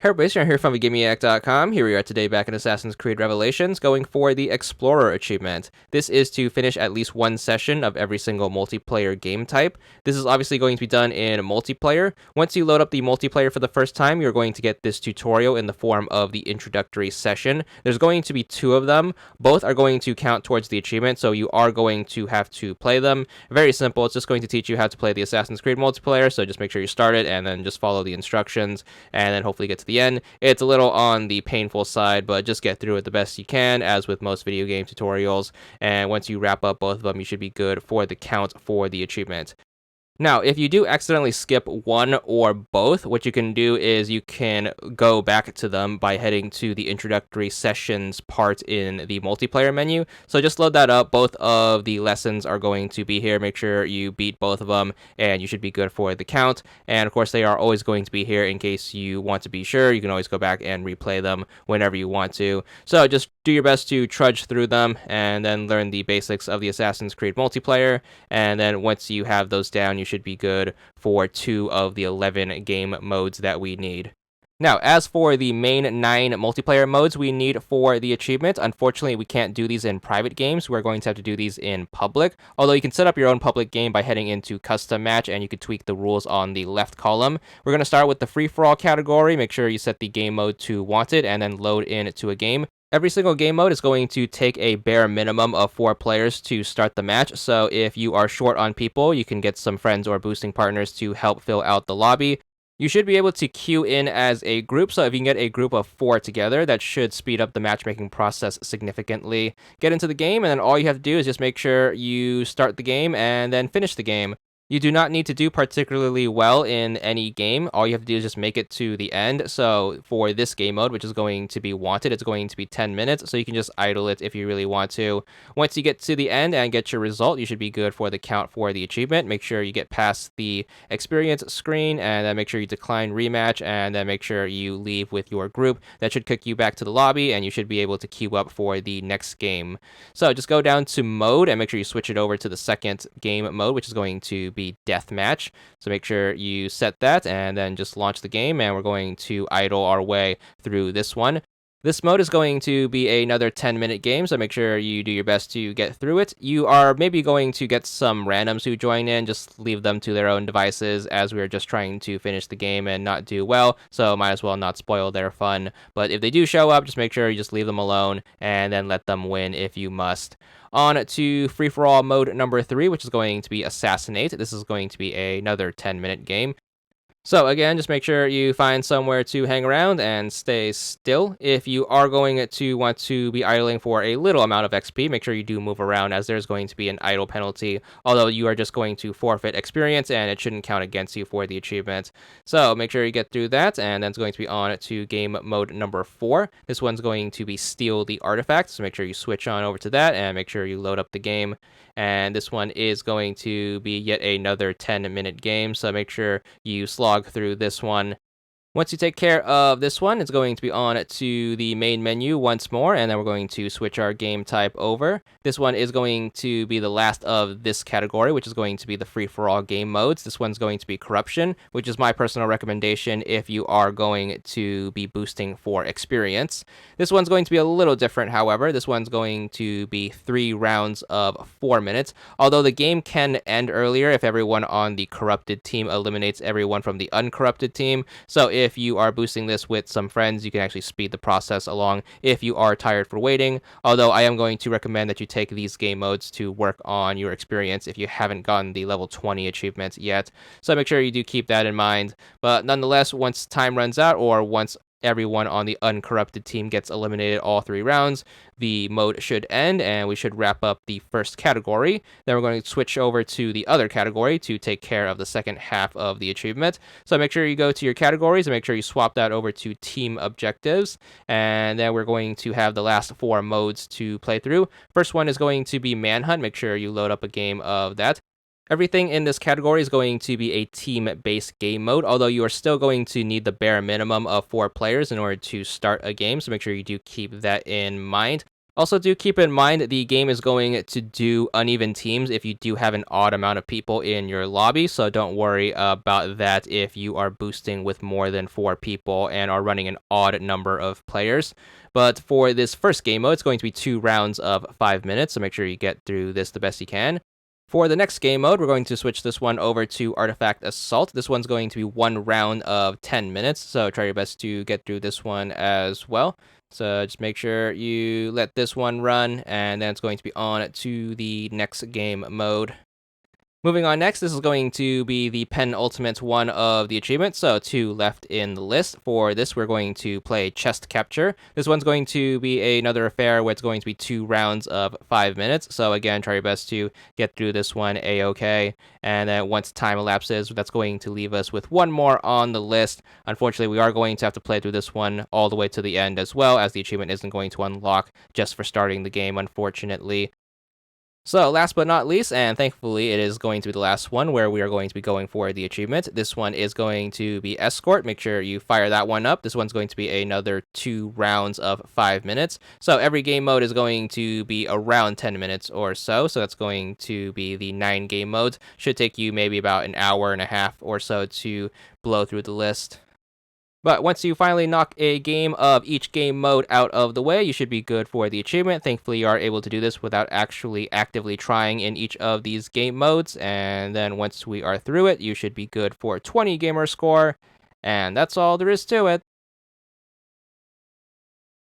Hey everybody, Sean here from VidGamiac.com. Here we are today back in Assassin's Creed Revelations, going for the Explorer achievement. This is to finish at least one session of every single multiplayer game type. This is obviously going to be done in multiplayer. Once you load up the multiplayer for the first time, you're going to get this tutorial in the form of the introductory session. There's going to be two of them. Both are going to count towards the achievement, so you are going to have to play them. Very simple. It's just going to teach you how to play the Assassin's Creed multiplayer, so just make sure you start it and then just follow the instructions, and then hopefully get to the end. It's a little on the painful side, but just get through it the best you can, as with most video game tutorials. And once you wrap up both of them, you should be good for the count for the achievement. Now, if you do accidentally skip one or both, what you can do is you can go back to them by heading to the introductory sessions part in the multiplayer menu. So just load that up. Both of the lessons are going to be here. Make sure you beat both of them, and you should be good for the count. And of course, they are always going to be here in case you want to be sure. You can always go back and replay them whenever you want to. So just do your best to trudge through them and then learn the basics of the Assassin's Creed multiplayer. And then once you have those down, you should be good for 2 of the 11 game modes that we need. Now, as for the main 9 multiplayer modes we need for the achievement, unfortunately, we can't do these in private games. We're going to have to do these in public, although you can set up your own public game by heading into custom match, and you can tweak the rules on the left column. We're going to start with the free-for-all category. Make sure you set the game mode to wanted and then load in to a game. Every single game mode is going to take a bare minimum of 4 players to start the match, so if you are short on people, you can get some friends or boosting partners to help fill out the lobby. You should be able to queue in as a group, so if you can get a group of 4 together, that should speed up the matchmaking process significantly. Get into the game, and then all you have to do is just make sure you start the game and then finish the game. You do not need to do particularly well in any game. All you have to do is just make it to the end. So for this game mode, which is going to be wanted, it's going to be 10 minutes. So you can just idle it if you really want to. Once you get to the end and get your result, you should be good for the count for the achievement. Make sure you get past the experience screen, and then make sure you decline rematch, and then make sure you leave with your group. That should kick you back to the lobby, and you should be able to queue up for the next game. So just go down to mode and make sure you switch it over to the second game mode, which is going to be deathmatch. So make sure you set that and then just launch the game, and we're going to idle our way through this one. This mode is going to be another 10-minute game, so make sure you do your best to get through it. You are maybe going to get some randoms who join in. Just leave them to their own devices, as we're just trying to finish the game and not do well, so might as well not spoil their fun. But if they do show up, just make sure you just leave them alone and then let them win if you must. On to free-for-all mode number 3, which is going to be Assassinate. This is going to be another 10-minute game. So again, just make sure you find somewhere to hang around and stay still. If you are going to want to be idling for a little amount of XP, make sure you do move around, as there's going to be an idle penalty, although you are just going to forfeit experience and it shouldn't count against you for the achievement. So make sure you get through that, and then it's going to be on to game mode number 4. This one's going to be Steal the Artifact, so make sure you switch on over to that and make sure you load up the game. And this one is going to be yet another 10-minute game, so make sure you slog through this one. Once you take care of this one, it's going to be on to the main menu once more, and then we're going to switch our game type over. This one is going to be the last of this category, which is going to be the free-for-all game modes. This one's going to be Corruption, which is my personal recommendation if you are going to be boosting for experience. This one's going to be a little different, however. This one's going to be 3 rounds of 4 minutes, although the game can end earlier if everyone on the corrupted team eliminates everyone from the uncorrupted team. So if you are boosting this with some friends, you can actually speed the process along if you are tired for waiting, although I am going to recommend that you take these game modes to work on your experience if you haven't gotten the level 20 achievements yet. So make sure you do keep that in mind. But nonetheless, once time runs out, or once everyone on the uncorrupted team gets eliminated all 3 rounds, the mode should end, and we should wrap up the first category. Then we're going to switch over to the other category to take care of the second half of the achievement. So make sure you go to your categories and make sure you swap that over to team objectives, and then we're going to have the last 4 modes to play through. First one is going to be Manhunt. Make sure you load up a game of that. Everything in this category is going to be a team-based game mode, although you are still going to need the bare minimum of 4 players in order to start a game, so make sure you do keep that in mind. Also, do keep in mind the game is going to do uneven teams if you do have an odd amount of people in your lobby, so don't worry about that if you are boosting with more than 4 people and are running an odd number of players. But for this first game mode, it's going to be 2 rounds of 5 minutes, so make sure you get through this the best you can. For the next game mode, we're going to switch this one over to Artifact Assault. This one's going to be 1 round of 10 minutes, so try your best to get through this one as well. So just make sure you let this one run, and then it's going to be on to the next game mode. Moving on next, this is going to be the penultimate one of the achievement, so 2 left in the list. For this, we're going to play Chest Capture. This one's going to be another affair where it's going to be 2 rounds of 5 minutes, so again, try your best to get through this one a-okay, and then once time elapses, that's going to leave us with 1 more on the list. Unfortunately, we are going to have to play through this one all the way to the end as well, as the achievement isn't going to unlock just for starting the game, unfortunately. So last but not least, and thankfully it is going to be the last one where we are going to be going for the achievement. This one is going to be Escort. Make sure you fire that one up. This one's going to be another 2 rounds of 5 minutes. So every game mode is going to be around 10 minutes or so. So that's going to be the 9 game modes. Should take you maybe about an hour and a half or so to blow through the list. But once you finally knock a game of each game mode out of the way, you should be good for the achievement. Thankfully, you are able to do this without actually actively trying in each of these game modes. And then once we are through it, you should be good for 20 gamer score. And that's all there is to it.